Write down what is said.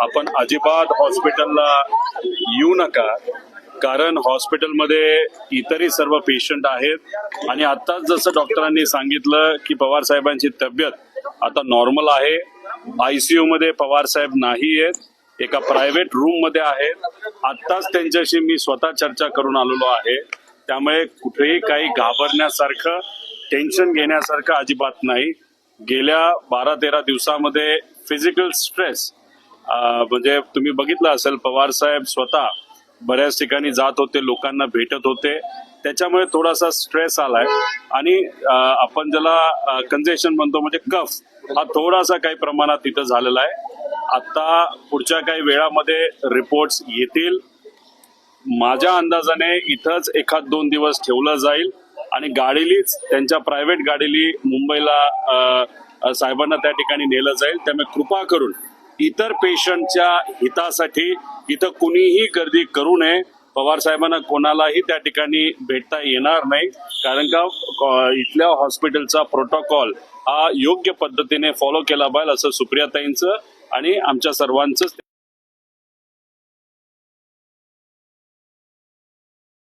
आपण अजिबात हॉस्पिटलला येऊ नका, कारण हॉस्पिटलमध्ये इतरही सर्व पेशंट आहेत आणि आत्ताच जसं डॉक्टरांनी सांगितलं की पवार साहेबांची तब्येत आता नॉर्मल आहे. ICU मध्ये पवार साहेब नाही आहेत, एका प्रायव्हेट रूम मध्ये आहेत. आत्ताच त्यांच्याशी मी स्वतः चर्चा करून आलेलो आहे. त्यामुळे कुठेही काही घाबरण्यासारखं, टेन्शन घेण्यासारखं अजिबात नाही. गेल्या 12-13 दिवसामध्ये फिजिकल स्ट्रेस म्हणजे तुम्ही बघितलं असेल, पवार साहेब स्वतः बऱ्याच ठिकाणी जात होते, लोकांना भेटत होते. त्याच्यामुळे थोडासा स्ट्रेस आलाय आणि आपण ज्याला कंजेशन म्हणतो म्हणजे कफ, हा थोडासा काही प्रमाणात तिथं झालेला आहे. आता पुढच्या काही वेळामध्ये रिपोर्ट्स येतील. माझ्या अंदाजाने इथंच 1-2 दिवस ठेवलं जाईल आणि गाडीलीच, त्यांच्या प्रायव्हेट गाडीली मुंबईला साहेबांना त्या ठिकाणी नेलं जाईल. त्यामुळे कृपा करून इतर पेशंटच्या हितासाठी इथं कुणीही गर्दी करू नये. पवार साहेबांना कोणालाही त्या ठिकाणी भेटता येणार नाही, कारण का इथल्या हॉस्पिटलचा प्रोटोकॉल हा योग्य पद्धतीने फॉलो केला पाहिजे असं सुप्रियाताईंचं आणि आमच्या सर्वांचं